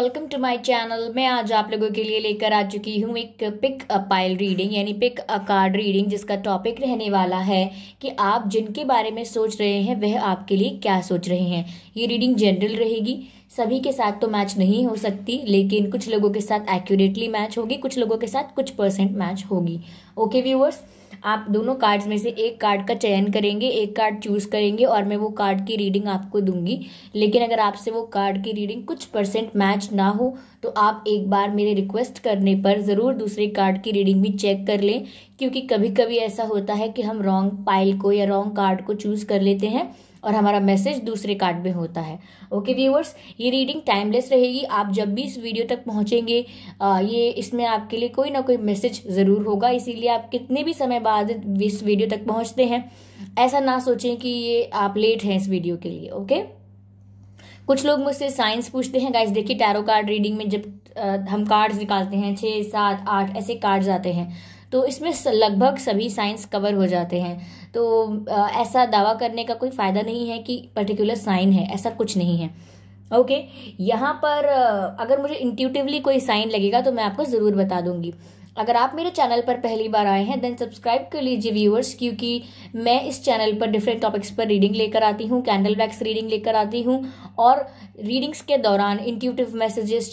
Welcome to my channel. मैं आज आप लोगों के लिए लेकर आ चुकी हूँ एक पिक अ पाइल रीडिंग यानी पिक अ कार्ड रीडिंग, जिसका टॉपिक रहने वाला है कि आप जिनके बारे में सोच रहे हैं वह आपके लिए क्या सोच रहे हैं। ये रीडिंग जनरल रहेगी, सभी के साथ तो मैच नहीं हो सकती, लेकिन कुछ लोगों के साथ एक्यूरेटली मैच होगी, कुछ लोगों के साथ कुछ % मैच होगी। ओके व्यूअर्स, आप दोनों कार्ड्स में से एक कार्ड का चयन करेंगे, एक कार्ड चूज करेंगे और मैं वो कार्ड की रीडिंग आपको दूंगी। लेकिन अगर आपसे वो कार्ड की रीडिंग कुछ % मैच ना हो तो आप एक बार मेरे रिक्वेस्ट करने पर ज़रूर दूसरे कार्ड की रीडिंग भी चेक कर लें, क्योंकि कभी कभी ऐसा होता है कि हम रॉन्ग पाइल को या रॉन्ग कार्ड को चूज कर लेते हैं और हमारा मैसेज दूसरे कार्ड में होता है। ओके व्यूअर्स, ये रीडिंग टाइमलेस रहेगी। आप जब भी इस वीडियो तक पहुंचेंगे ये इसमें आपके लिए कोई ना कोई मैसेज ज़रूर होगा, इसीलिए आप कितने भी समय बाद इस वीडियो तक पहुंचते हैं ऐसा ना सोचें कि ये आप लेट हैं इस वीडियो के लिए। ओके, कुछ लोग मुझसे साइंस पूछते हैं। गाइस देखिए, टैरो कार्ड रीडिंग में जब हम कार्ड्स निकालते हैं 6, 7, 8 ऐसे कार्ड्स आते हैं तो इसमें लगभग सभी साइंस कवर हो जाते हैं। तो ऐसा दावा करने का कोई फायदा नहीं है कि पर्टिकुलर साइन है, ऐसा कुछ नहीं है। ओके, यहाँ पर अगर मुझे इंट्यूटिवली कोई साइन लगेगा तो मैं आपको ज़रूर बता दूंगी। अगर आप मेरे चैनल पर पहली बार आए हैं देन सब्सक्राइब कर लीजिए व्यूअर्स, क्योंकि मैं इस चैनल पर डिफरेंट टॉपिक्स पर रीडिंग लेकर आती हूँ, कैंडल वैक्स रीडिंग लेकर आती हूँ और रीडिंग्स के दौरान intuitive messages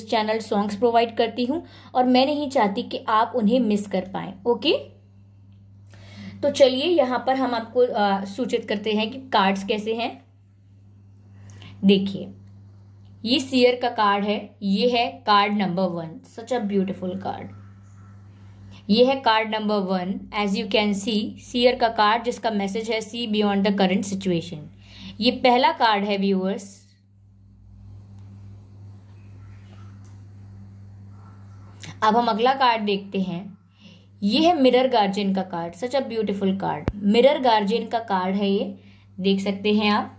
channel songs provide करती हूँ और मैं नहीं चाहती कि आप उन्हें मिस कर पाएं। ओके, तो चलिए यहाँ पर हम आपको सूचित करते हैं कि कार्ड्स कैसे हैं। देखिए, ये सीयर का कार्ड है, ये है card number 1, such a beautiful card. ये है card number 1, as you can see seer का कार्ड, जिसका मैसेज है see beyond the current situation. ये पहला कार्ड है व्यूअर्स। अब हम अगला कार्ड देखते हैं। ये है मिरर गार्जियन का card, such a beautiful card. Mirror guardian का कार्ड है, ये देख सकते हैं आप,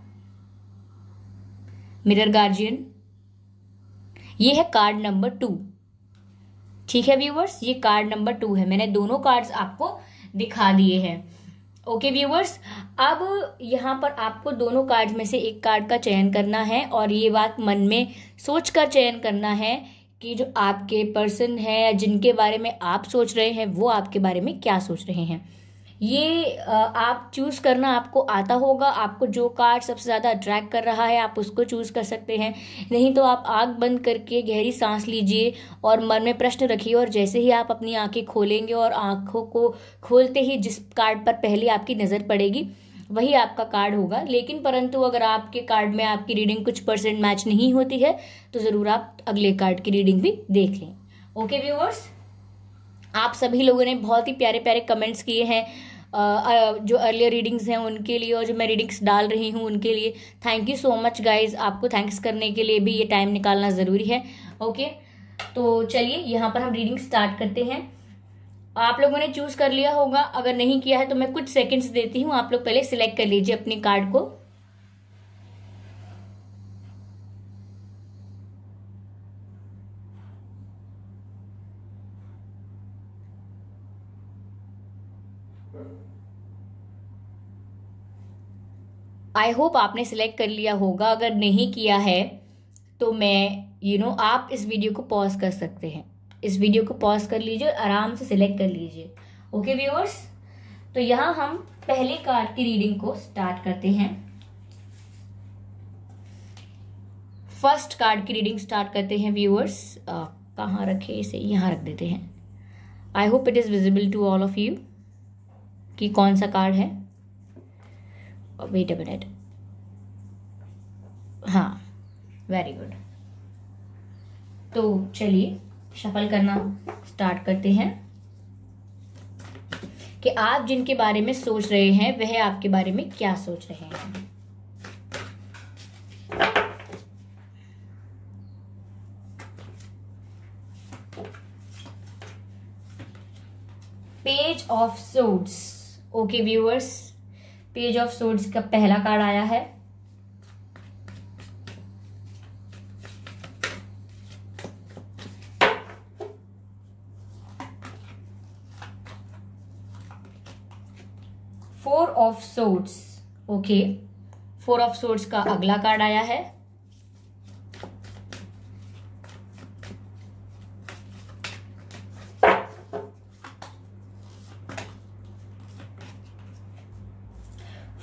मिरर गार्जियन। ये है कार्ड नंबर 2। ठीक है व्यूअर्स, ये कार्ड नंबर 2 है। मैंने दोनों कार्ड्स आपको दिखा दिए हैं। ओके व्यूअर्स, अब यहाँ पर आपको दोनों कार्ड्स में से एक कार्ड का चयन करना है और ये बात मन में सोचकर चयन करना है कि जो आपके पर्सन है या जिनके बारे में आप सोच रहे हैं वो आपके बारे में क्या सोच रहे हैं। ये आप चूज करना आपको आता होगा। आपको जो कार्ड सबसे ज्यादा अट्रैक्ट कर रहा है आप उसको चूज कर सकते हैं, नहीं तो आप आंख बंद करके गहरी सांस लीजिए और मन में प्रश्न रखिए और जैसे ही आप अपनी आंखें खोलेंगे और आंखों को खोलते ही जिस कार्ड पर पहले आपकी नजर पड़ेगी वही आपका कार्ड होगा। लेकिन परंतु अगर आपके कार्ड में आपकी रीडिंग कुछ % मैच नहीं होती है तो जरूर आप अगले कार्ड की रीडिंग भी देख लें। ओके व्यूअर्स, आप सभी लोगों ने बहुत ही प्यारे प्यारे कमेंट्स किए हैं जो अर्लियर रीडिंग्स हैं उनके लिए और जो मैं रीडिंग्स डाल रही हूँ उनके लिए। Thank you so much guys, आपको थैंक्स करने के लिए भी ये टाइम निकालना ज़रूरी है। ओके, तो चलिए यहाँ पर हम रीडिंग स्टार्ट करते हैं। आप लोगों ने चूज कर लिया होगा, अगर नहीं किया है तो मैं कुछ सेकंड्स देती हूँ, आप लोग पहले सिलेक्ट कर लीजिए अपने कार्ड को। आई होप आपने सिलेक्ट कर लिया होगा, अगर नहीं किया है तो मैं आप इस वीडियो को पॉज कर सकते हैं। इस वीडियो को पॉज कर लीजिए और आराम से सिलेक्ट कर लीजिए। ओके व्यूअर्स, तो यहाँ हम पहले कार्ड की रीडिंग को स्टार्ट करते हैं। फर्स्ट कार्ड की रीडिंग स्टार्ट करते हैं व्यूअर्स। कहाँ रखे इसे, यहाँ रख देते हैं। I hope it is visible to all of you कि कौन सा कार्ड है। वेट अ मिनट, हाँ वेरी गुड। तो चलिए शफल करना स्टार्ट करते हैं कि आप जिनके बारे में सोच रहे हैं वह आपके बारे में क्या सोच रहे हैं। Page of swords. Okay viewers, page of swords का पहला कार्ड आया है। Four of swords. Okay, 4 of swords का अगला कार्ड आया है।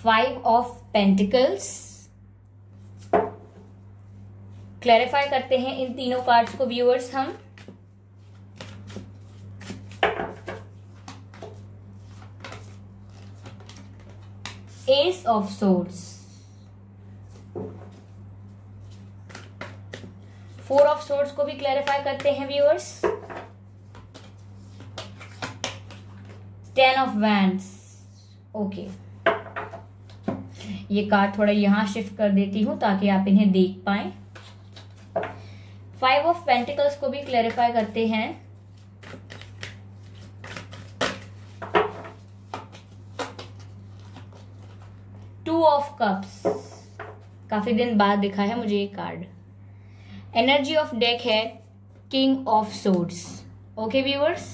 Five of pentacles. क्लैरिफाई करते हैं इन तीनों कार्ड्स को व्यूअर्स हम। S of swords, four of swords को भी क्लैरिफाई करते हैं viewers. Ten of wands. Okay, ये कार्ड थोड़ा यहां शिफ्ट कर देती हूं ताकि आप इन्हें देख पाएं। फाइव ऑफ पेंटिकल्स को भी क्लैरिफाई करते हैं। टू ऑफ कप्स, काफी दिन बाद दिखा है मुझे ये कार्ड। एनर्जी ऑफ डेक है king of swords. Okay viewers,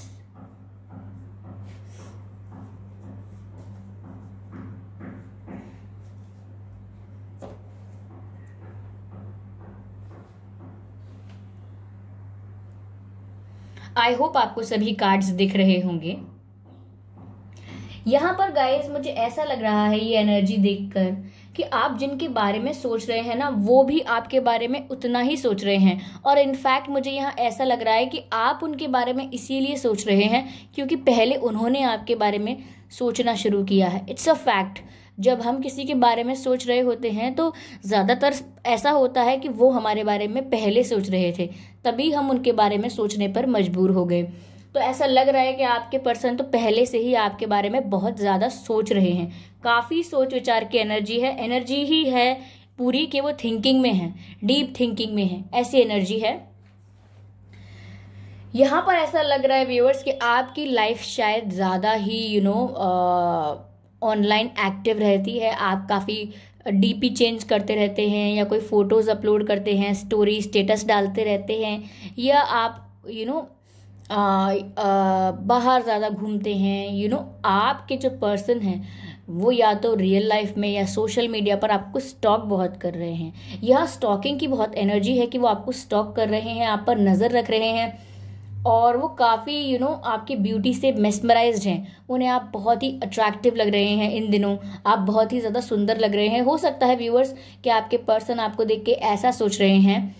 I hope आपको सभी कार्ड्स दिख रहे होंगे। यहां पर गाइस मुझे ऐसा लग रहा है ये एनर्जी देखकर कि आप जिनके बारे में सोच रहे हैं ना, वो भी आपके बारे में उतना ही सोच रहे हैं। और इनफैक्ट मुझे यहाँ ऐसा लग रहा है कि आप उनके बारे में इसीलिए सोच रहे हैं क्योंकि पहले उन्होंने आपके बारे में सोचना शुरू किया है। It's a fact. जब हम किसी के बारे में सोच रहे होते हैं तो ज़्यादातर ऐसा होता है कि वो हमारे बारे में पहले सोच रहे थे, तभी हम उनके बारे में सोचने पर मजबूर हो गए। तो ऐसा लग रहा है कि आपके पर्सन तो पहले से ही आपके बारे में बहुत ज़्यादा सोच रहे हैं। काफ़ी सोच विचार की एनर्जी है, एनर्जी ही है पूरी कि वो थिंकिंग में है, डीप थिंकिंग में है, ऐसी एनर्जी है। यहाँ पर ऐसा लग रहा है व्यूअर्स कि आपकी लाइफ शायद ज़्यादा ही ऑनलाइन एक्टिव रहती है। आप काफ़ी डीपी चेंज करते रहते हैं या कोई फ़ोटोज़ अपलोड करते हैं, स्टोरी स्टेटस डालते रहते हैं, या आप बाहर ज़्यादा घूमते हैं। आपके जो पर्सन हैं वो या तो रियल लाइफ में या सोशल मीडिया पर आपको स्टॉक बहुत कर रहे हैं। यह स्टॉकिंग की बहुत एनर्जी है कि वो आपको स्टॉक कर रहे हैं, आप पर नज़र रख रहे हैं, और वो काफ़ी आपकी ब्यूटी से मेस्मराइज्ड हैं। उन्हें आप बहुत ही अट्रैक्टिव लग रहे हैं इन दिनों, आप बहुत ही ज़्यादा सुंदर लग रहे हैं। हो सकता है व्यूअर्स कि आपके पर्सन आपको देख के ऐसा सोच रहे हैं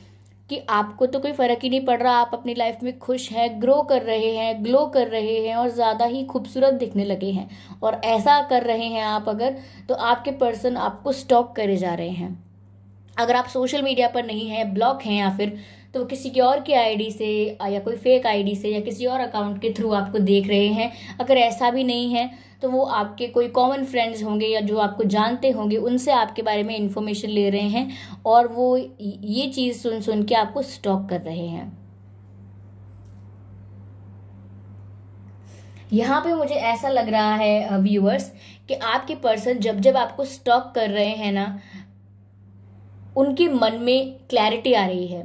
कि आपको तो कोई फ़र्क ही नहीं पड़ रहा, आप अपनी लाइफ में खुश हैं, ग्रो कर रहे हैं, ग्लो कर रहे हैं और ज़्यादा ही खूबसूरत दिखने लगे हैं। और ऐसा कर रहे हैं आप अगर, तो आपके पर्सन आपको स्टॉक करे जा रहे हैं। अगर आप सोशल मीडिया पर नहीं हैं, ब्लॉक हैं, या फिर तो किसी की और की आईडी से या कोई फेक आईडी से या किसी और अकाउंट के थ्रू आपको देख रहे हैं। अगर ऐसा भी नहीं है तो वो आपके कोई कॉमन फ्रेंड्स होंगे या जो आपको जानते होंगे, उनसे आपके बारे में इंफॉर्मेशन ले रहे हैं और वो ये चीज़ सुन सुन के आपको स्टॉक कर रहे हैं। यहाँ पे मुझे ऐसा लग रहा है व्यूअर्स कि आपके पर्सन जब जब आपको स्टॉक कर रहे हैं ना, उनके मन में क्लैरिटी आ रही है।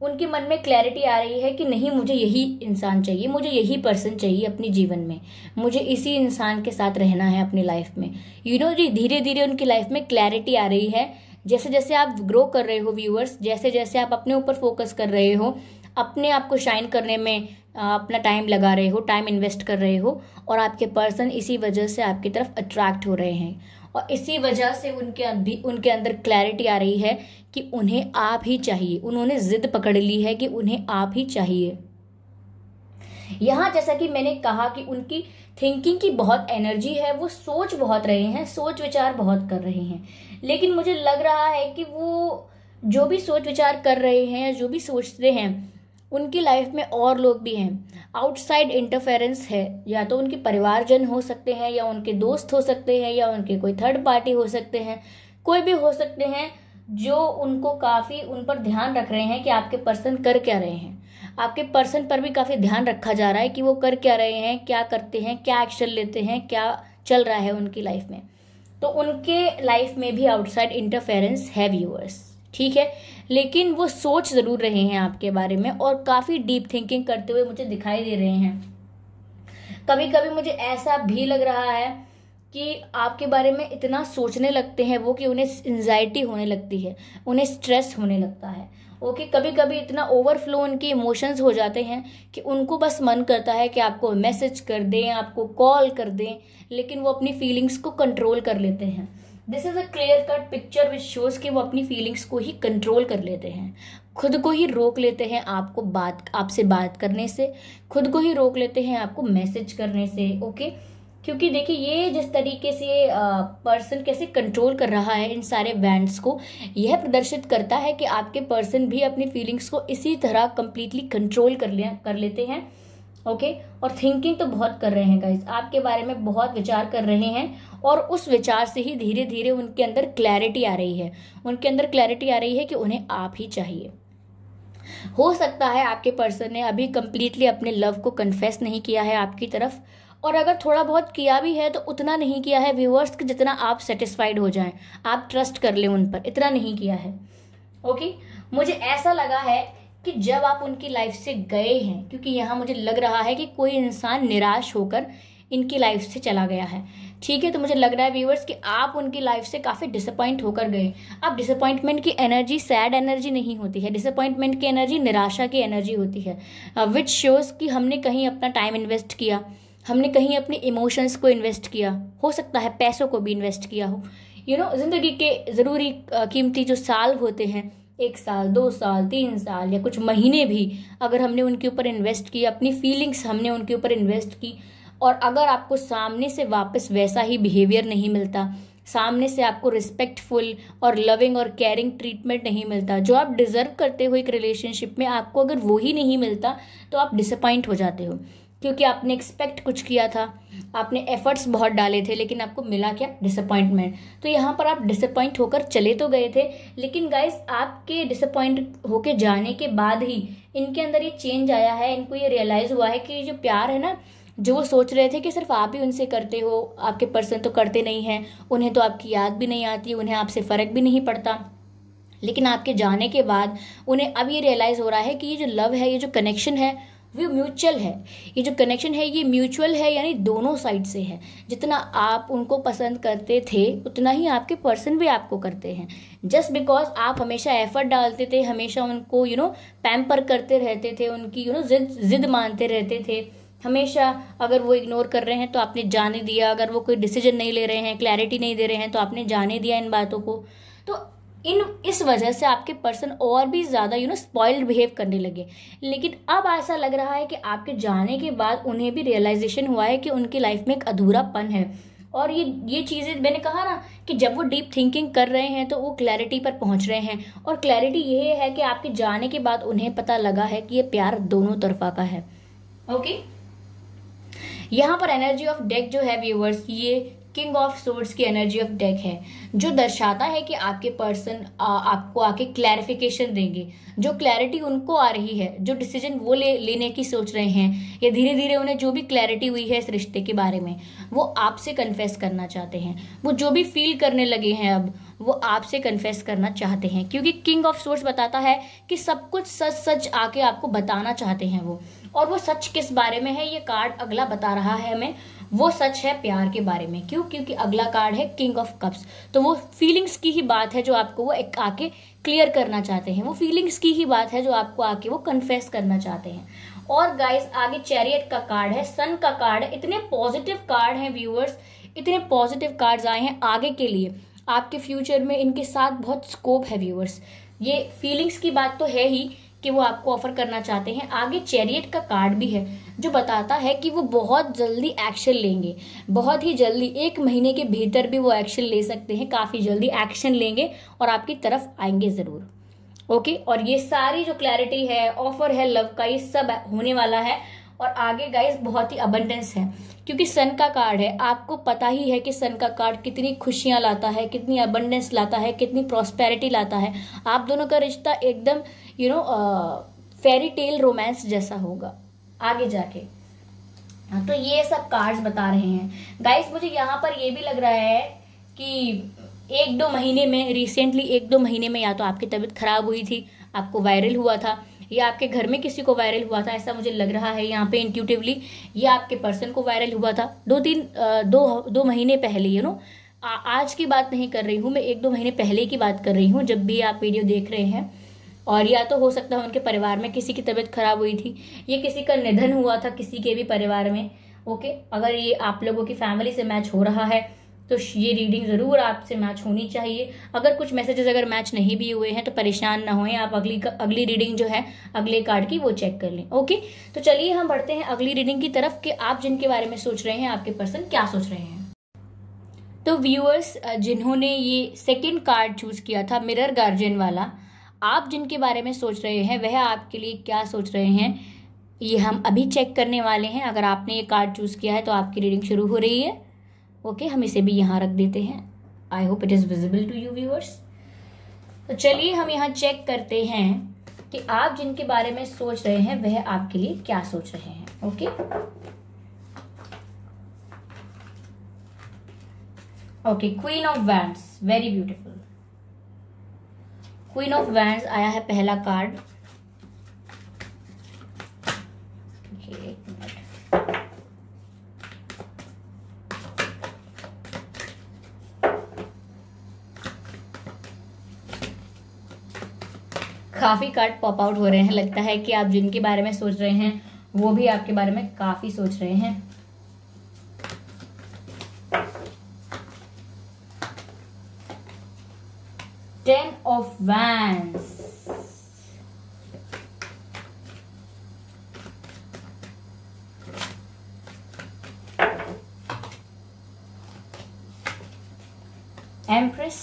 उनके मन में क्लैरिटी आ रही है कि नहीं, मुझे यही इंसान चाहिए, मुझे यही पर्सन चाहिए अपने जीवन में, मुझे इसी इंसान के साथ रहना है अपनी लाइफ में। जी धीरे धीरे उनकी लाइफ में क्लैरिटी आ रही है। जैसे जैसे आप ग्रो कर रहे हो व्यूअर्स, जैसे जैसे आप अपने ऊपर फोकस कर रहे हो, अपने आप को शाइन करने में अपना टाइम लगा रहे हो, टाइम इन्वेस्ट कर रहे हो, और आपके पर्सन इसी वजह से आपकी तरफ अट्रैक्ट हो रहे हैं। और इसी वजह से उनके अंदर क्लैरिटी आ रही है कि उन्हें आप ही चाहिए। उन्होंने जिद पकड़ ली है कि उन्हें आप ही चाहिए। यहाँ जैसा कि मैंने कहा कि उनकी थिंकिंग की बहुत एनर्जी है, वो सोच बहुत रहे हैं, सोच विचार बहुत कर रहे हैं। लेकिन मुझे लग रहा है कि वो जो भी सोच विचार कर रहे हैं, जो भी सोचते हैं, उनकी लाइफ में और लोग भी हैं। आउटसाइड इंटरफेरेंस है, या तो उनके परिवारजन हो सकते हैं, या उनके दोस्त हो सकते हैं, या उनके कोई थर्ड पार्टी हो सकते हैं, कोई भी हो सकते हैं जो उनको काफ़ी उन पर ध्यान रख रहे हैं कि आपके पर्सन कर क्या रहे हैं। आपके पर्सन पर भी काफ़ी ध्यान रखा जा रहा है कि वो कर क्या रहे हैं, क्या करते हैं, क्या एक्शन लेते हैं, क्या चल रहा है उनकी लाइफ में। तो उनके लाइफ में भी आउटसाइड इंटरफेरेंस है व्यूअर्स, ठीक है। लेकिन वो सोच ज़रूर रहे हैं आपके बारे में और काफ़ी डीप थिंकिंग करते हुए मुझे दिखाई दे रहे हैं। कभी कभी मुझे ऐसा भी लग रहा है कि आपके बारे में इतना सोचने लगते हैं वो कि उन्हें एंजाइटी होने लगती है, उन्हें स्ट्रेस होने लगता है। ओके, कभी कभी इतना ओवरफ्लो उनके इमोशंस हो जाते हैं कि उनको बस मन करता है कि आपको मैसेज कर दें, आपको कॉल कर दें, लेकिन वो अपनी फीलिंग्स को कंट्रोल कर लेते हैं। This is a clear cut picture which shows कि वो अपनी फीलिंग्स को ही कंट्रोल कर लेते हैं, खुद को ही रोक लेते हैं आपसे बात करने से, खुद को ही रोक लेते हैं आपको मैसेज करने से। ओके, क्योंकि देखिए ये जिस तरीके से पर्सन कैसे कंट्रोल कर रहा है इन सारे बैंड्स को, यह प्रदर्शित करता है कि आपके पर्सन भी अपनी फीलिंग्स को इसी तरह कंप्लीटली कंट्रोल कर लेते हैं। ओके, और थिंकिंग तो बहुत कर रहे हैं गाइज, आपके बारे में बहुत विचार कर रहे हैं, और उस विचार से ही धीरे धीरे उनके अंदर क्लैरिटी आ रही है, उनके अंदर क्लैरिटी आ रही है कि उन्हें आप ही चाहिए। हो सकता है आपके पर्सन ने अभी कंप्लीटली अपने लव को कन्फेस नहीं किया है आपकी तरफ, और अगर थोड़ा बहुत किया भी है तो उतना नहीं किया है व्यूअर्स कि जितना आप सेटिस्फाइड हो जाएं, आप ट्रस्ट कर लें उन पर, इतना नहीं किया है। ओके, मुझे ऐसा लगा है कि जब आप उनकी लाइफ से गए हैं, क्योंकि यहाँ मुझे लग रहा है कि कोई इंसान निराश होकर इनकी लाइफ से चला गया है, ठीक है, तो मुझे लग रहा है व्यूअर्स कि आप उनकी लाइफ से काफ़ी डिसअपॉइंट होकर गए। अब डिसअपॉइंटमेंट की एनर्जी सैड एनर्जी नहीं होती है, डिसअपॉइंटमेंट की एनर्जी निराशा की एनर्जी होती है, विच शोज़ कि हमने कहीं अपना टाइम इन्वेस्ट किया, हमने कहीं अपने इमोशंस को इन्वेस्ट किया, हो सकता है पैसों को भी इन्वेस्ट किया हो। ज़िंदगी के ज़रूरी कीमती जो साल होते हैं, 1 साल, 2 साल, 3 साल या कुछ महीने भी, अगर हमने उनके ऊपर इन्वेस्ट की, अपनी फीलिंग्स हमने उनके ऊपर इन्वेस्ट की, और अगर आपको सामने से वापस वैसा ही बिहेवियर नहीं मिलता, सामने से आपको रिस्पेक्टफुल और लविंग और केयरिंग ट्रीटमेंट नहीं मिलता जो आप डिजर्व करते हो एक रिलेशनशिप में, आपको अगर वो ही नहीं मिलता तो आप डिसअपॉइंट हो जाते हो, क्योंकि आपने एक्सपेक्ट कुछ किया था, आपने एफर्ट्स बहुत डाले थे, लेकिन आपको मिला क्या? डिसअपॉइंटमेंट। तो यहाँ पर आप डिसअपॉइंट होकर चले तो गए थे, लेकिन गाइस आपके डिसअपॉइंट होके जाने के बाद ही इनके अंदर ये चेंज आया है, इनको ये रियलाइज़ हुआ है कि ये जो प्यार है ना, जो वो सोच रहे थे कि सिर्फ आप ही उनसे करते हो, आपके पर्सन तो करते नहीं हैं, उन्हें तो आपकी याद भी नहीं आती, उन्हें आपसे फ़र्क भी नहीं पड़ता, लेकिन आपके जाने के बाद उन्हें अब ये रियलाइज़ हो रहा है कि ये जो लव है, ये जो कनेक्शन है वो म्यूचुअल है, ये जो कनेक्शन है ये म्यूचुअल है, यानी दोनों साइड से है। जितना आप उनको पसंद करते थे उतना ही आपके पर्सन भी आपको करते हैं। जस्ट बिकॉज आप हमेशा एफर्ट डालते थे, हमेशा उनको पैम्पर करते रहते थे, उनकी जिद मानते रहते थे, हमेशा अगर वो इग्नोर कर रहे हैं तो आपने जाने दिया, अगर वो कोई डिसीजन नहीं ले रहे हैं, क्लैरिटी नहीं दे रहे हैं तो आपने जाने दिया इन बातों को। तो इस वजह से आपके पर्सन और भी ज़्यादा स्पॉइल्ड बिहेव करने लगे। लेकिन अब ऐसा लग रहा है कि आपके जाने के बाद उन्हें भी रियलाइजेशन हुआ है कि उनकी लाइफ में एक अधूरापन है, और ये चीज़ें मैंने कहा ना कि जब वो डीप थिंकिंग कर रहे हैं तो वो क्लैरिटी पर पहुंच रहे हैं, और क्लैरिटी ये है कि आपके जाने के बाद उन्हें पता लगा है कि ये प्यार दोनों तरफा का है। ओके, यहाँ पर एनर्जी ऑफ डेक जो है व्यूअर्स, ये किंग ऑफ सोर्ड्स की एनर्जी ऑफ डेक है, जो दर्शाता है कि आपके पर्सन आपको आके क्लैरिफिकेशन देंगे। जो क्लैरिटी उनको आ रही है, जो डिसीजन वो लेने की सोच रहे हैं, या धीरे धीरे उन्हें जो भी क्लैरिटी हुई है इस रिश्ते के बारे में, वो आपसे कन्फेस करना चाहते हैं। वो जो भी फील करने लगे हैं अब, वो आपसे कन्फेस करना चाहते हैं, क्योंकि किंग ऑफ सोर्ड्स बताता है कि सब कुछ सच सच आके आपको बताना चाहते हैं वो। और वो सच किस बारे में है, ये कार्ड अगला बता रहा है हमें। वो सच है प्यार के बारे में। क्यों? क्योंकि अगला कार्ड है किंग ऑफ कप्स। तो वो फीलिंग्स की ही बात है जो आपको वो एक आके क्लियर करना चाहते हैं, वो फीलिंग्स की ही बात है जो आपको आके वो कन्फेस करना चाहते हैं। और गाइस आगे चैरियट का कार्ड है, सन का कार्ड है। इतने पॉजिटिव कार्ड हैं व्यूअर्स, इतने पॉजिटिव कार्ड्स आए हैं आगे के लिए, आपके फ्यूचर में इनके साथ बहुत स्कोप है व्यूअर्स। ये फीलिंग्स की बात तो है ही कि वो आपको ऑफर करना चाहते हैं। आगे चैरियट का कार्ड भी है जो बताता है कि वो बहुत जल्दी एक्शन लेंगे, बहुत ही जल्दी, 1 महीने के भीतर भी वो एक्शन ले सकते हैं, काफी जल्दी एक्शन लेंगे और आपकी तरफ आएंगे जरूर। ओके, और ये सारी जो क्लैरिटी है, ऑफर है लव का, ये सब होने वाला है। और आगे गाइस बहुत ही अबंडेंस है, क्योंकि सन का कार्ड है। आपको पता ही है कि सन का कार्ड कितनी खुशियां लाता है, कितनी अबंडेंस लाता है, कितनी प्रॉस्पेरिटी लाता है। आप दोनों का रिश्ता एकदम फेरी टेल रोमांस जैसा होगा आगे जाके। तो ये सब कार्ड्स बता रहे हैं गाइस। मुझे यहाँ पर ये भी लग रहा है कि 1-2 महीने में, रिसेंटली 1-2 महीने में, या तो आपकी तबीयत खराब हुई थी, आपको वायरल हुआ था, या आपके घर में किसी को वायरल हुआ था, ऐसा मुझे लग रहा है यहाँ पे इंट्यूटिवली, या आपके पर्सन को वायरल हुआ था 2 महीने पहले। आज की बात नहीं कर रही हूँ मैं, 1-2 महीने पहले की बात कर रही हूँ, जब भी आप वीडियो देख रहे हैं। और या तो हो सकता है उनके परिवार में किसी की तबीयत खराब हुई थी, ये किसी का निधन हुआ था किसी के भी परिवार में। ओके, अगर ये आप लोगों की फैमिली से मैच हो रहा है तो ये रीडिंग ज़रूर आपसे मैच होनी चाहिए। अगर कुछ मैसेजेस अगर मैच नहीं भी हुए हैं तो परेशान ना होएं, आप अगली रीडिंग जो है अगले कार्ड की वो चेक कर लें। ओके, तो चलिए हम बढ़ते हैं अगली रीडिंग की तरफ कि आप जिनके बारे में सोच रहे हैं आपके पर्सन क्या सोच रहे हैं। तो व्यूअर्स, जिन्होंने ये सेकेंड कार्ड चूज किया था मिरर गार्जियन वाला, आप जिनके बारे में सोच रहे हैं वह आपके लिए क्या सोच रहे हैं ये हम अभी चेक करने वाले हैं। अगर आपने ये कार्ड चूज किया है तो आपकी रीडिंग शुरू हो रही है। ओके, हम इसे भी यहाँ रख देते हैं। I hope it is visible to you viewers. तो चलिए हम यहाँ चेक करते हैं कि आप जिनके बारे में सोच रहे हैं वह आपके लिए क्या सोच रहे हैं। Okay, okay, queen of wands, very beautiful. Queen of wands आया है पहला कार्ड। एक मिनट, काफी कार्ड पॉप आउट हो रहे हैं। लगता है कि आप जिनके बारे में सोच रहे हैं वो भी आपके बारे में काफी सोच रहे हैं। Ten of wands, empress,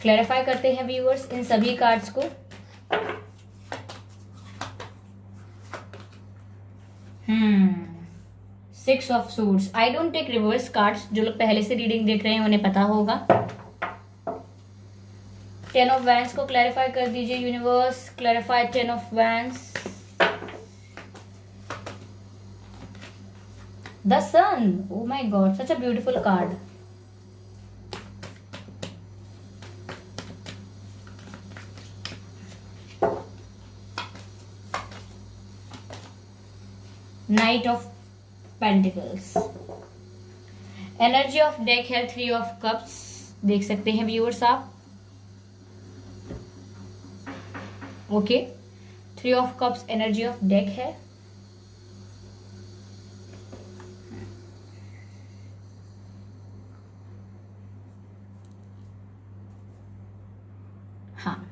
clarify करते हैं व्यूअर्स इन सभी कार्ड्स को। Six of suits. I don't take reverse cards. जो लोग पहले से रीडिंग देख रहे हैं उन्हें पता होगा। टेन ऑफ वैंड्स को क्लैरिफाई कर दीजिए universe. Clarify ten of wands. The sun, O my god, such a beautiful card. Knight of pentacles. Energy of deck है थ्री ऑफ कप्स। देख सकते हैं व्यूअर्स आप। Okay, three of cups energy of deck है। हाँ,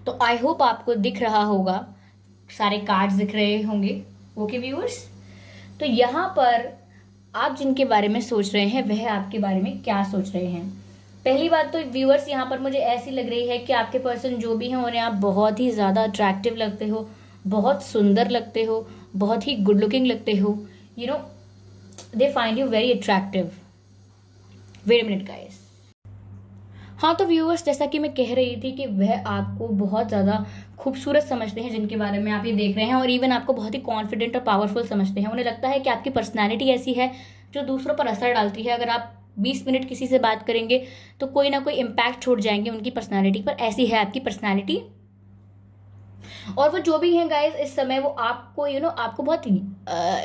तो I hope आपको दिख रहा होगा, सारे कार्ड्स दिख रहे होंगे। ओके व्यूअर्स, तो यहाँ पर आप जिनके बारे में सोच रहे हैं वह आपके बारे में क्या सोच रहे हैं। पहली बात तो व्यूअर्स यहाँ पर मुझे ऐसी लग रही है कि आपके पर्सन जो भी हैं उन्हें आप बहुत ही ज़्यादा अट्रैक्टिव लगते हो, बहुत सुंदर लगते हो, बहुत ही गुड लुकिंग लगते हो। You know, they find you very attractive. Wait a minute guys. हाँ, तो व्यूअर्स जैसा कि मैं कह रही थी कि वह आपको बहुत ज़्यादा खूबसूरत समझते हैं जिनके बारे में आप ये देख रहे हैं, और इवन आपको बहुत ही कॉन्फिडेंट और पावरफुल समझते हैं। उन्हें लगता है कि आपकी पर्सनैलिटी ऐसी है जो दूसरों पर असर डालती है। अगर आप 20 मिनट किसी से बात करेंगे तो कोई ना कोई इम्पैक्ट छोड़ जाएंगे उनकी पर्सनैलिटी पर। ऐसी है आपकी पर्सनैलिटी। और वो जो भी हैं गाइस इस समय वो आपको आपको बहुत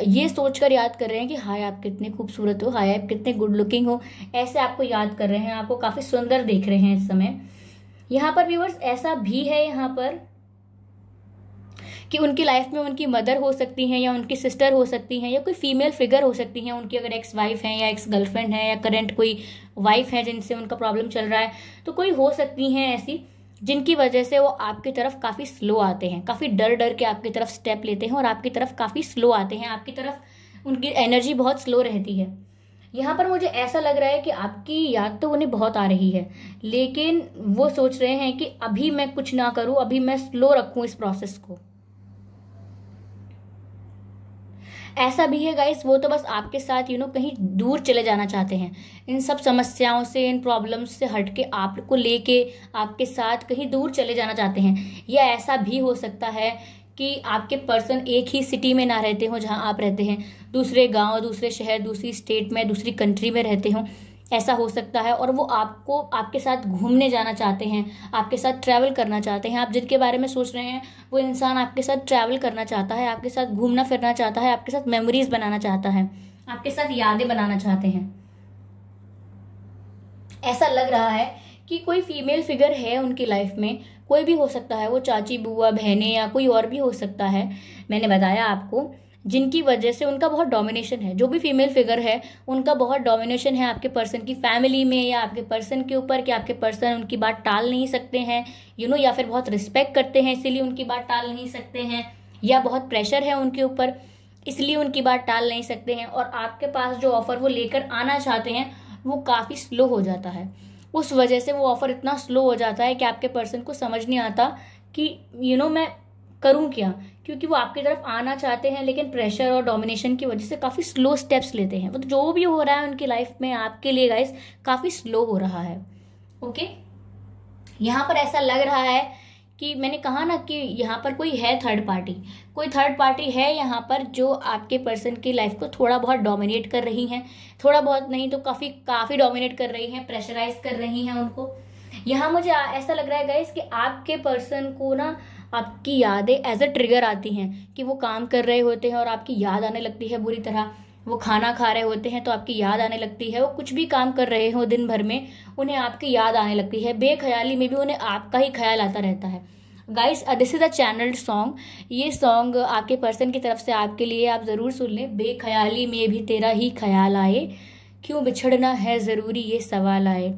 ये सोचकर याद कर रहे हैं कि हाय आप कितने खूबसूरत हो, हाय आप कितने गुड लुकिंग हो, ऐसे आपको याद कर रहे हैं, आपको काफ़ी सुंदर देख रहे हैं इस समय। यहाँ पर व्यूअर्स ऐसा भी है यहाँ पर कि उनकी लाइफ में उनकी मदर हो सकती हैं या उनकी सिस्टर हो सकती हैं या कोई फीमेल फिगर हो सकती हैं उनकी, अगर एक्स वाइफ है या एक्स गर्लफ्रेंड है या करंट कोई वाइफ है जिनसे उनका प्रॉब्लम चल रहा है, तो कोई हो सकती हैं ऐसी जिनकी वजह से वो आपकी तरफ काफ़ी स्लो आते हैं, काफ़ी डर डर के आपकी तरफ स्टेप लेते हैं और आपकी तरफ काफ़ी स्लो आते हैं। आपकी तरफ उनकी एनर्जी बहुत स्लो रहती है। यहाँ पर मुझे ऐसा लग रहा है कि आपकी याद तो उन्हें बहुत आ रही है, लेकिन वो सोच रहे हैं कि अभी मैं कुछ ना करूँ, अभी मैं स्लो रखूँ इस प्रोसेस को। ऐसा भी है गाइस, वो तो बस आपके साथ कहीं दूर चले जाना चाहते हैं, इन सब समस्याओं से, इन प्रॉब्लम्स से हट के आपको लेके आपके साथ कहीं दूर चले जाना चाहते हैं। या ऐसा भी हो सकता है कि आपके पर्सन एक ही सिटी में ना रहते हो जहां आप रहते हैं, दूसरे गांव, दूसरे शहर, दूसरी स्टेट में, दूसरी कंट्री में रहते हो, ऐसा हो सकता है। और वो आपको आपके साथ घूमने जाना चाहते हैं, आपके साथ ट्रैवल करना चाहते हैं। आप जिनके बारे में सोच रहे हैं वो इंसान आपके साथ ट्रैवल करना चाहता है, आपके साथ घूमना फिरना चाहता है, आपके साथ मेमोरीज बनाना चाहता है, आपके साथ यादें बनाना चाहते हैं। ऐसा लग रहा है कि कोई फीमेल फिगर है उनकी लाइफ में, कोई भी हो सकता है, वो चाची बुआ बहनें या कोई और भी हो सकता है, मैंने बताया आपको, जिनकी वजह से उनका बहुत डोमिनेशन है। जो भी फीमेल फिगर है उनका बहुत डोमिनेशन है आपके पर्सन की फैमिली में या आपके पर्सन के ऊपर, कि आपके पर्सन उनकी बात टाल नहीं सकते हैं, या फिर बहुत रिस्पेक्ट करते हैं इसीलिए उनकी बात टाल नहीं सकते हैं, या बहुत प्रेशर है उनके ऊपर इसलिए उनकी बात टाल नहीं सकते हैं। और आपके पास जो ऑफर वो लेकर आना चाहते हैं वो काफ़ी स्लो हो जाता है। उस वजह से वो ऑफर इतना स्लो हो जाता है कि आपके पर्सन को समझ नहीं आता कि मैं करूं क्या, क्योंकि वो आपकी तरफ आना चाहते हैं लेकिन प्रेशर और डोमिनेशन की वजह से काफ़ी स्लो स्टेप्स लेते हैं। मतलब जो भी हो रहा है उनकी लाइफ में आपके लिए गाइस काफ़ी स्लो हो रहा है। ओके, यहाँ पर ऐसा लग रहा है कि मैंने कहा ना कि यहाँ पर कोई है थर्ड पार्टी, कोई थर्ड पार्टी है यहाँ पर जो आपके पर्सन की लाइफ को थोड़ा बहुत डोमिनेट कर रही हैं, थोड़ा बहुत नहीं तो काफ़ी काफ़ी डोमिनेट कर रही हैं, प्रेशराइज कर रही हैं उनको। यहाँ मुझे ऐसा लग रहा है गाइस कि आपके पर्सन को ना आपकी यादें एज अ ट्रिगर आती हैं, कि वो काम कर रहे होते हैं और आपकी याद आने लगती है बुरी तरह, वो खाना खा रहे होते हैं तो आपकी याद आने लगती है, वो कुछ भी काम कर रहे हो दिन भर में उन्हें आपकी याद आने लगती है, बेख्याली में भी उन्हें आपका ही ख्याल आता रहता है। Guys this is a channelled song, ये सॉन्ग आपके पर्सन की तरफ से आपके लिए, आप ज़रूर सुन लें। बेख्याली में भी तेरा ही ख्याल आए, क्यों बिछड़ना है ज़रूरी ये सवाल आए,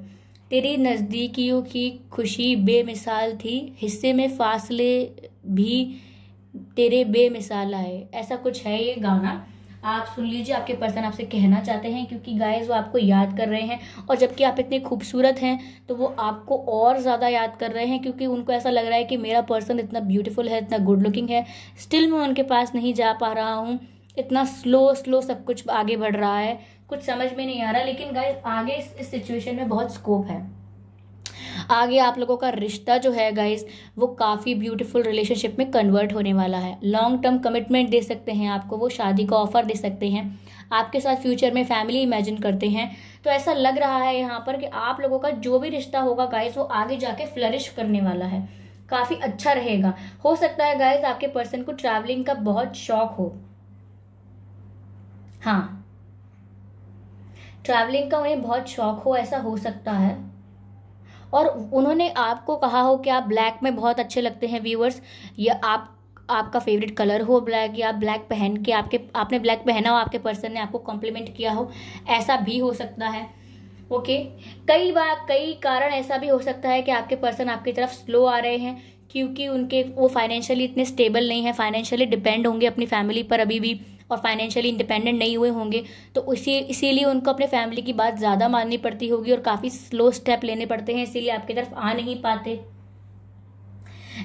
तेरी नज़दीकियों की खुशी बेमिसाल थी, हिस्से में फासले भी तेरे बेमिसाल आए। ऐसा कुछ है ये गाना, आप सुन लीजिए। आपके पर्सन आपसे कहना चाहते हैं, क्योंकि गाइस वो आपको याद कर रहे हैं, और जबकि आप इतने खूबसूरत हैं तो वो आपको और ज़्यादा याद कर रहे हैं, क्योंकि उनको ऐसा लग रहा है कि मेरा पर्सन इतना ब्यूटीफुल है, इतना गुड लुकिंग है, स्टिल मैं उनके पास नहीं जा पा रहा हूँ, इतना स्लो स्लो सब कुछ आगे बढ़ रहा है, कुछ समझ में नहीं आ रहा। लेकिन गाइस आगे इस सिचुएशन में बहुत स्कोप है, आगे आप लोगों का रिश्ता जो है गाइस वो काफ़ी ब्यूटीफुल रिलेशनशिप में कन्वर्ट होने वाला है। लॉन्ग टर्म कमिटमेंट दे सकते हैं आपको, वो शादी का ऑफर दे सकते हैं, आपके साथ फ्यूचर में फैमिली इमेजिन करते हैं। तो ऐसा लग रहा है यहाँ पर कि आप लोगों का जो भी रिश्ता होगा गाइस वो आगे जाके फ्लरिश करने वाला है, काफ़ी अच्छा रहेगा। हो सकता है गाइस आपके पर्सन को ट्रैवलिंग का बहुत शौक हो, हाँ ट्रैवलिंग का उन्हें बहुत शौक हो, ऐसा हो सकता है। और उन्होंने आपको कहा हो कि आप ब्लैक में बहुत अच्छे लगते हैं व्यूअर्स, या आपका फेवरेट कलर हो ब्लैक, या ब्लैक पहन के आपने ब्लैक पहना हो, आपके पर्सन ने आपको कॉम्प्लीमेंट किया हो, ऐसा भी हो सकता है। ओके, कई कारण ऐसा भी हो सकता है कि आपके पर्सन आपकी तरफ स्लो आ रहे हैं, क्योंकि वो फाइनेंशियली इतने स्टेबल नहीं है, फाइनेंशियली डिपेंड होंगे अपनी फैमिली पर अभी भी, और फाइनेंशियली इंडिपेंडेंट नहीं हुए होंगे, तो इसीलिए उनको अपने फैमिली की बात ज़्यादा माननी पड़ती होगी और काफ़ी स्लो स्टेप लेने पड़ते हैं, इसीलिए आपकी तरफ आ नहीं पाते।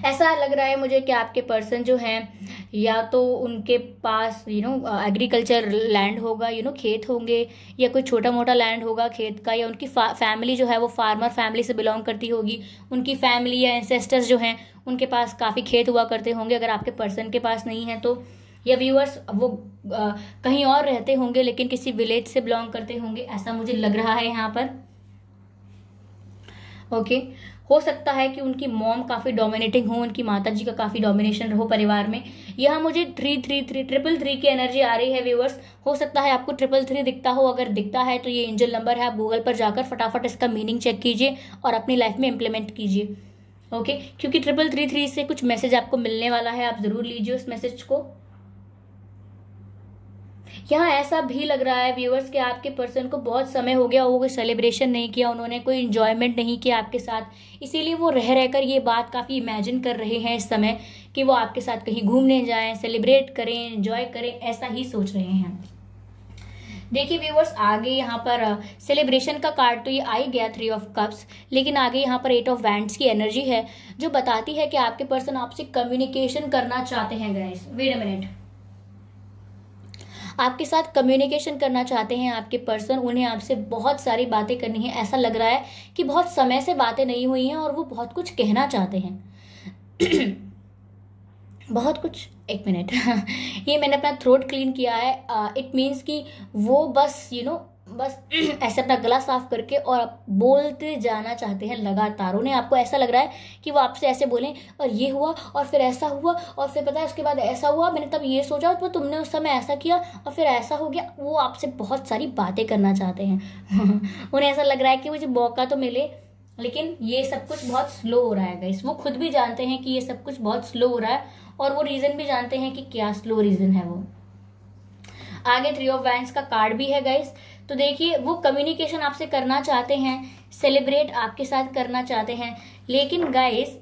ऐसा लग रहा है मुझे कि आपके पर्सन जो हैं या तो उनके पास एग्रीकल्चर लैंड होगा, खेत होंगे, या कोई छोटा मोटा लैंड होगा खेत का, या उनकी फैमिली जो है वो फार्मर फैमिली से बिलोंग करती होगी, उनकी फैमिली या एंसेस्टर्स जो हैं उनके पास काफ़ी खेत हुआ करते होंगे अगर आपके पर्सन के पास नहीं है तो, या व्यूअर्स वो कहीं और रहते होंगे लेकिन किसी विलेज से बिलोंग करते होंगे, ऐसा मुझे लग रहा है यहाँ पर। ओके, हो सकता है कि उनकी मॉम काफ़ी डोमिनेटिंग हो, उनकी माता जी का काफ़ी डोमिनेशन रहो परिवार में। यहाँ मुझे 333 की एनर्जी आ रही है व्यूअर्स, हो सकता है आपको 333 दिखता हो, अगर दिखता है तो ये एंजल नंबर है, आप गूगल पर जाकर फटाफट इसका मीनिंग चेक कीजिए और अपनी लाइफ में इम्प्लीमेंट कीजिए। ओके, क्योंकि 333 से कुछ मैसेज आपको मिलने वाला है, आप ज़रूर लीजिए उस मैसेज को। यहाँ ऐसा भी लग रहा है व्यूअर्स कि आपके पर्सन को बहुत समय हो गया, वो कोई सेलिब्रेशन नहीं किया, उन्होंने कोई इन्जॉयमेंट नहीं किया आपके साथ, इसीलिए वो रह रहकर ये बात काफ़ी इमेजिन कर रहे हैं इस समय कि वो आपके साथ कहीं घूमने जाएं, सेलिब्रेट करें, एंजॉय करें, ऐसा ही सोच रहे हैं। देखिए व्यूअर्स, आगे यहाँ पर सेलिब्रेशन का कार्ड तो ये आ ही गया 3 ऑफ कप्स, लेकिन आगे यहाँ पर 8 ऑफ वैंड्स की एनर्जी है जो बताती है कि आपके पर्सन आपसे कम्युनिकेशन करना चाहते हैं। गाइस वेट अ मिनट, आपके साथ कम्युनिकेशन करना चाहते हैं आपके पर्सन, उन्हें आपसे बहुत सारी बातें करनी है। ऐसा लग रहा है कि बहुत समय से बातें नहीं हुई हैं और वो बहुत कुछ कहना चाहते हैं बहुत कुछ, एक मिनट ये मैंने अपना थ्रोट क्लीन किया है, इट मीन्स कि वो बस बस ऐसे अपना गला साफ करके और बोलते जाना चाहते हैं लगातार। उन्हें आपको ऐसा लग रहा है कि वो आपसे ऐसे बोलें, और ये हुआ और फिर ऐसा हुआ और फिर पता है उसके बाद ऐसा हुआ, मैंने तब ये सोचा तो तुमने उस समय ऐसा किया और फिर ऐसा हो गया। वो आपसे बहुत सारी बातें करना चाहते हैं उन्हें ऐसा लग रहा है कि मुझे मौका तो मिले लेकिन ये सब कुछ बहुत स्लो हो रहा है गाइस। वो खुद भी जानते हैं कि ये सब कुछ बहुत स्लो हो रहा है, और वो रीजन भी जानते हैं कि क्या स्लो रीजन है वो। आगे 3 ऑफ वैंड्स का कार्ड भी है गाइस। तो देखिए, वो कम्युनिकेशन आपसे करना चाहते हैं, सेलिब्रेट आपके साथ करना चाहते हैं, लेकिन गाइस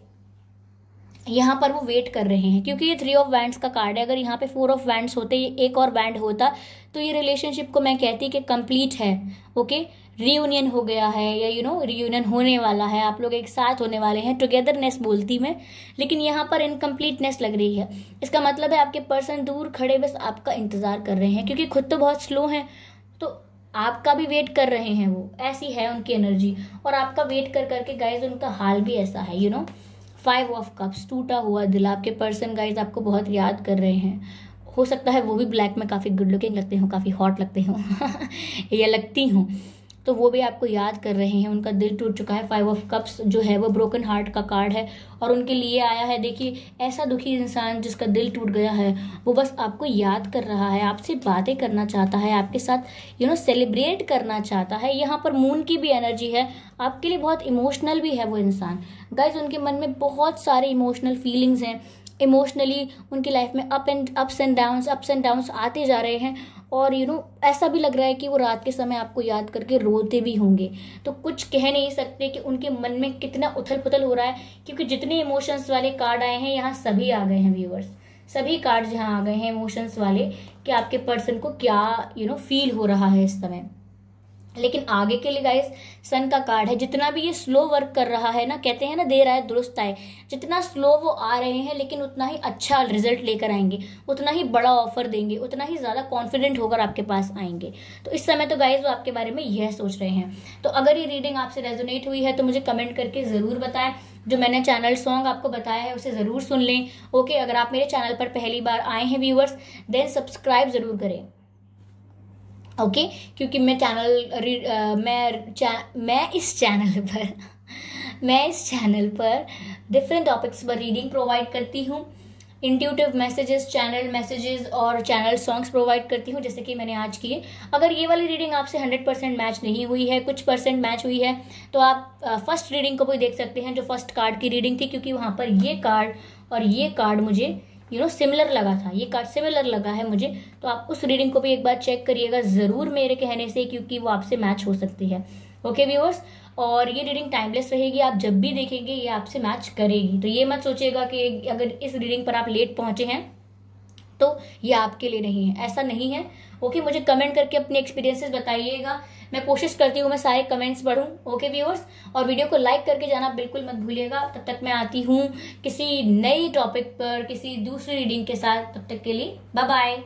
यहाँ पर वो वेट कर रहे हैं, क्योंकि ये 3 ऑफ वैंड्स का कार्ड है। अगर यहाँ पे 4 ऑफ वैंड्स होते, ये एक और वैंड होता, तो ये रिलेशनशिप को मैं कहती कि कंप्लीट है, ओके, रियूनियन हो गया है, या रियूनियन होने वाला है, आप लोग एक साथ होने वाले हैं, टुगेदरनेस बोलती मैं। लेकिन यहाँ पर इनकम्प्लीटनेस लग रही है। इसका मतलब है आपके पर्सन दूर खड़े बस आपका इंतजार कर रहे हैं, क्योंकि खुद तो बहुत स्लो हैं, तो आपका भी वेट कर रहे हैं। वो ऐसी है उनकी एनर्जी, और आपका वेट कर करके गाइज उनका हाल भी ऐसा है। 5 ऑफ कप्स, टूटा हुआ दिल। आपके पर्सन गाइज आपको बहुत याद कर रहे हैं। हो सकता है वो भी ब्लैक में काफ़ी गुड लुकिंग लगते हो, काफ़ी हॉट लगते हो या लगती हूँ, तो वो भी आपको याद कर रहे हैं। उनका दिल टूट चुका है। 5 ऑफ कप्स जो है वो ब्रोकन हार्ट का कार्ड है, और उनके लिए आया है। देखिए, ऐसा दुखी इंसान जिसका दिल टूट गया है, वो बस आपको याद कर रहा है, आपसे बातें करना चाहता है, आपके साथ सेलिब्रेट करना चाहता है। यहाँ पर मून की भी एनर्जी है, आपके लिए बहुत इमोशनल भी है वो इंसान। गाइज, उनके मन में बहुत सारे इमोशनल फीलिंग्स हैं। इमोशनली उनकी लाइफ में अप्स एंड डाउन्स आते जा रहे हैं, और ऐसा भी लग रहा है कि वो रात के समय आपको याद करके रोते भी होंगे। तो कुछ कह नहीं सकते कि उनके मन में कितना उथल पुथल हो रहा है, क्योंकि जितने इमोशंस वाले कार्ड आए हैं यहाँ सभी आ गए हैं व्यूअर्स। सभी कार्ड यहाँ आ गए हैं इमोशंस वाले, कि आपके पर्सन को क्या फील हो रहा है इस समय। लेकिन आगे के लिए गाइस सन का कार्ड है। जितना भी ये स्लो वर्क कर रहा है ना, कहते हैं ना देर आए दुरुस्त आए, जितना स्लो वो आ रहे हैं, लेकिन उतना ही अच्छा रिजल्ट लेकर आएंगे, उतना ही बड़ा ऑफर देंगे, उतना ही ज्यादा कॉन्फिडेंट होकर आपके पास आएंगे। तो इस समय तो गाइस वो आपके बारे में यह सोच रहे हैं। तो अगर ये रीडिंग आपसे रेजोनेट हुई है तो मुझे कमेंट करके जरूर बताएं। जो मैंने चैनल सॉन्ग आपको बताया है उसे जरूर सुन लें। ओके, अगर आप मेरे चैनल पर पहली बार आए हैं व्यूअर्स, देन सब्सक्राइब जरूर करें। ओके, क्योंकि मैं इस चैनल पर डिफरेंट टॉपिक्स पर रीडिंग प्रोवाइड करती हूँ। इंट्यूटिव मैसेजेस, चैनल मैसेजेस और चैनल सॉन्ग्स प्रोवाइड करती हूँ, जैसे कि मैंने आज किए। अगर ये वाली रीडिंग आपसे 100% मैच नहीं हुई है, कुछ परसेंट मैच हुई है, तो आप फर्स्ट रीडिंग को भी देख सकते हैं, जो फर्स्ट कार्ड की रीडिंग थी, क्योंकि वहाँ पर ये कार्ड और ये कार्ड मुझे सिमिलर लगा था, ये कार्ड सिमिलर लगा है मुझे। तो आप उस रीडिंग को भी एक बार चेक करिएगा जरूर मेरे कहने से, क्योंकि वो आपसे मैच हो सकती है। ओके व्यूअर्स, और ये रीडिंग टाइमलेस रहेगी, आप जब भी देखेंगे ये आपसे मैच करेगी। तो ये मत सोचिएगा कि अगर इस रीडिंग पर आप लेट पहुंचे हैं तो ये आपके लिए नहीं है, ऐसा नहीं है। ओके, मुझे कमेंट करके अपने एक्सपीरियंसेस बताइएगा। मैं कोशिश करती हूँ मैं सारे कमेंट्स पढूं। ओके व्यूअर्स, और वीडियो को लाइक करके जाना बिल्कुल मत भूलिएगा। तब तक मैं आती हूँ किसी नई टॉपिक पर, किसी दूसरी रीडिंग के साथ। तब तक के लिए बाय बाय।